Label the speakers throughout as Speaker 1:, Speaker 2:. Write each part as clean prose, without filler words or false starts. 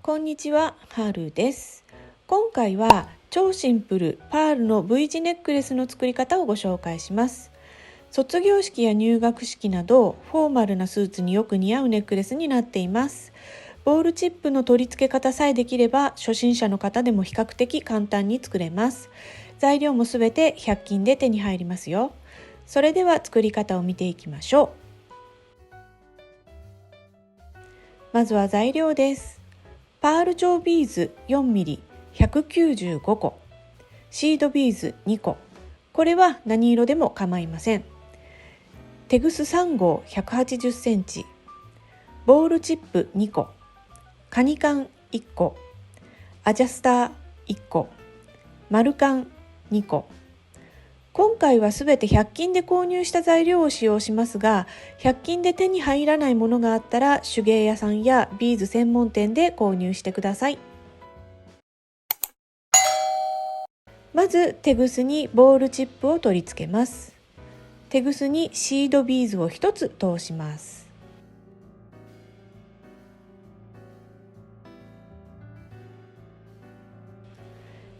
Speaker 1: こんにちは、はるです。今回は超シンプルパールの V 字ネックレスの作り方をご紹介します。卒業式や入学式などフォーマルなスーツによく似合うネックレスになっています。ボールチップの取り付け方さえできれば初心者の方でも比較的簡単に作れます。材料もすべて100均で手に入りますよ。それでは作り方を見ていきましょう。まずは材料です。パール状ビーズ 4mm 195個、シードビーズ2個、これは何色でも構いません。テグス3号180センチ、ボールチップ2個、カニカン1個、アジャスター1個、丸カン2個。今回はすべて100均で購入した材料を使用しますが、100均で手に入らないものがあったら手芸屋さんやビーズ専門店で購入してください。まずテグスにボールチップを取り付けます。テグスにシードビーズを1つ通します。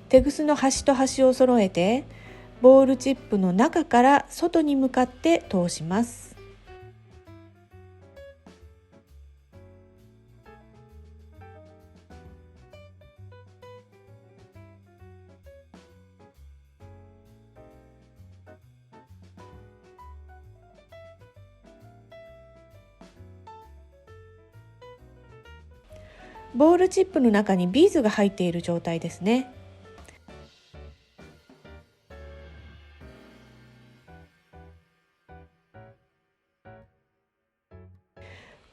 Speaker 1: テグスの端と端を揃えてボールチップの中から外に向かって通します。ボールチップの中にビーズが入っている状態ですね。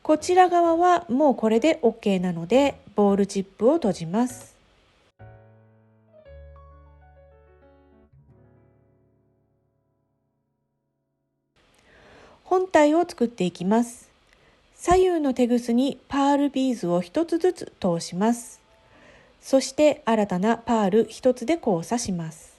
Speaker 1: こちら側はもうこれで OK なのでボールチップを閉じます。本体を作っていきます。左右のテグスにパールビーズを1つずつ通します。そして新たなパール1つで交差します。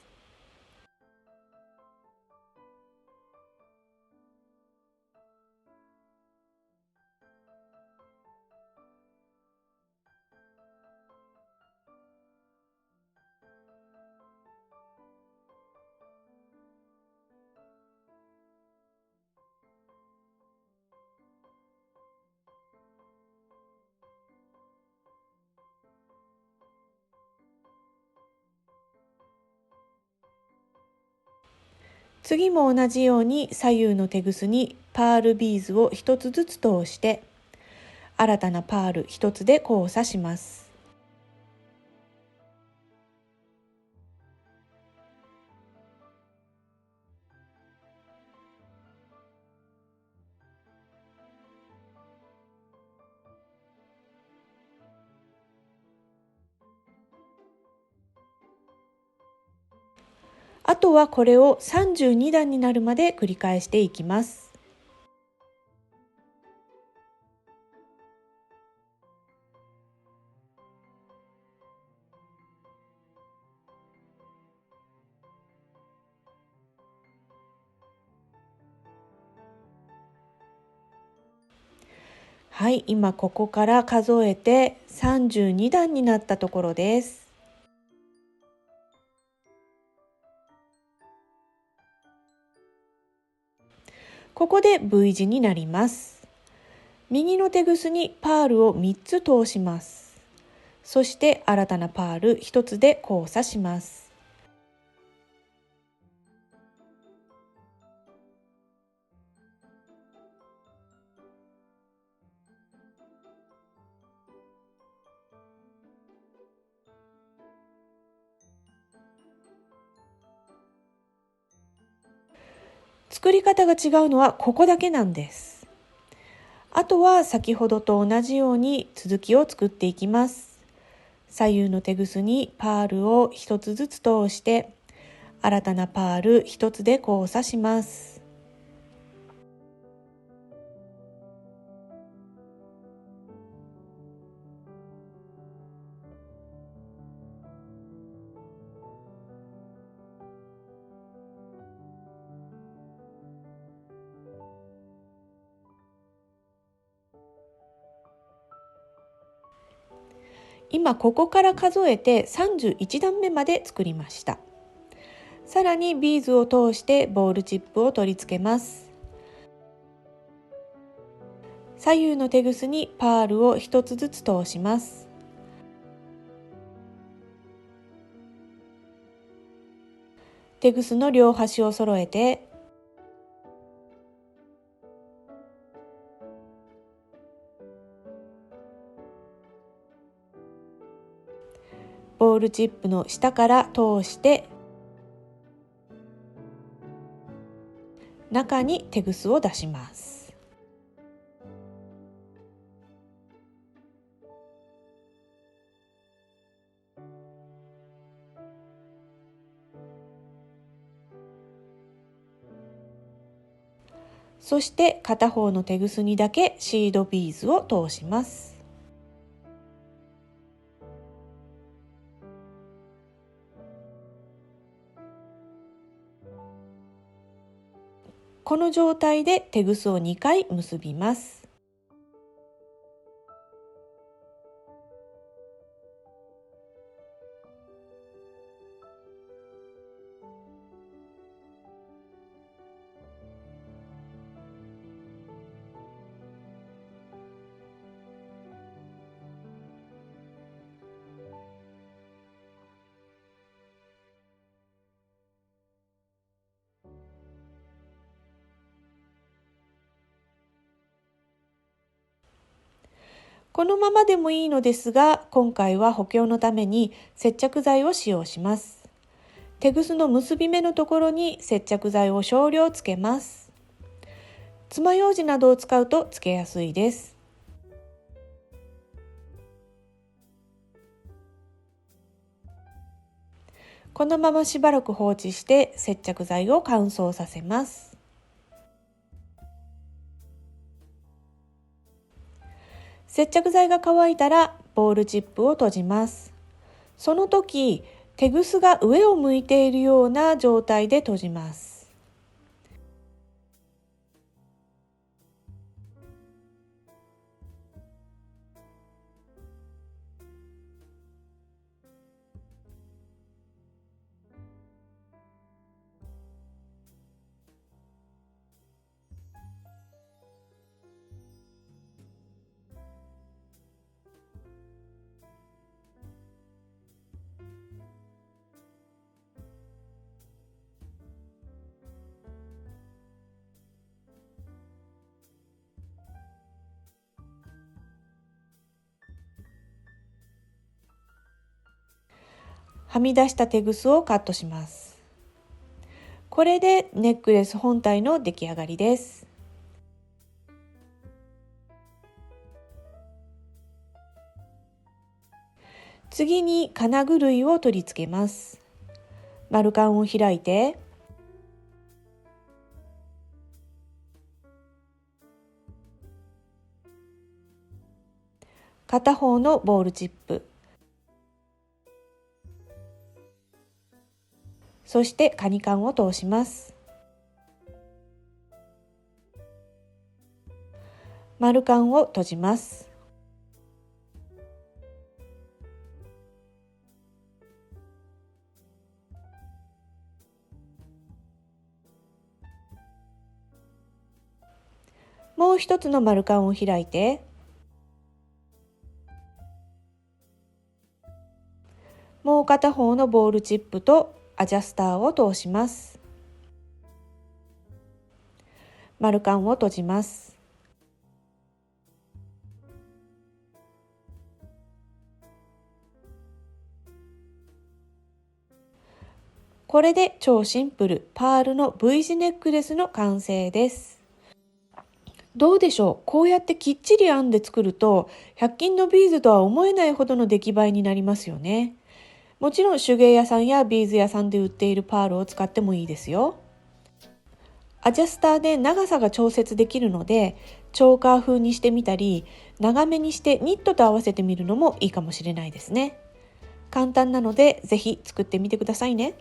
Speaker 1: 次も同じように左右のテグスにパールビーズを1つずつ通して新たなパール1つで交差します。あとはこれを32段になるまで繰り返していきます。はい、今ここから数えて32段になったところです。ここで V 字になります。右のテグスにパールを3つ通します。そして新たなパール1つで交差します。作り方が違うのはここだけなんです。あとは先ほどと同じように続きを作っていきます。左右のテグスにパールを1つずつ通して新たなパール1つで交差します。今ここから数えて31段目まで作りました。さらにビーズを通してボールチップを取り付けます。左右のテグスにパールを1つずつ通します。テグスの両端を揃えてボールチップの下から通して中にテグスを出します。そして片方のテグスにだけシードビーズを通します。この状態でテグスを2回結びます。このままでもいいのですが、今回は補強のために接着剤を使用します。テグスの結び目のところに接着剤を少量つけます。爪楊枝などを使うとつけやすいです。このまましばらく放置して接着剤を乾燥させます。接着剤が乾いたらボールチップを閉じます。その時、テグスが上を向いているような状態で閉じます。はみ出したテグスをカットします。これでネックレス本体の出来上がりです。次に金具類を取り付けます。丸カンを開いて、片方のボールチップ、そしてカニカンを通します。丸カンを閉じます。もう一つの丸カンを開いて、もう片方のボールチップとアジャスターを通します。丸カンを閉じます。これで超シンプルパールの V 字ネックレスの完成です。どうでしょう。こうやってきっちり編んで作ると100均のビーズとは思えないほどの出来栄えになりますよね。もちろん手芸屋さんやビーズ屋さんで売っているパールを使ってもいいですよ。アジャスターで長さが調節できるのでチョーカー風にしてみたり、長めにしてニットと合わせてみるのもいいかもしれないですね。簡単なのでぜひ作ってみてくださいね。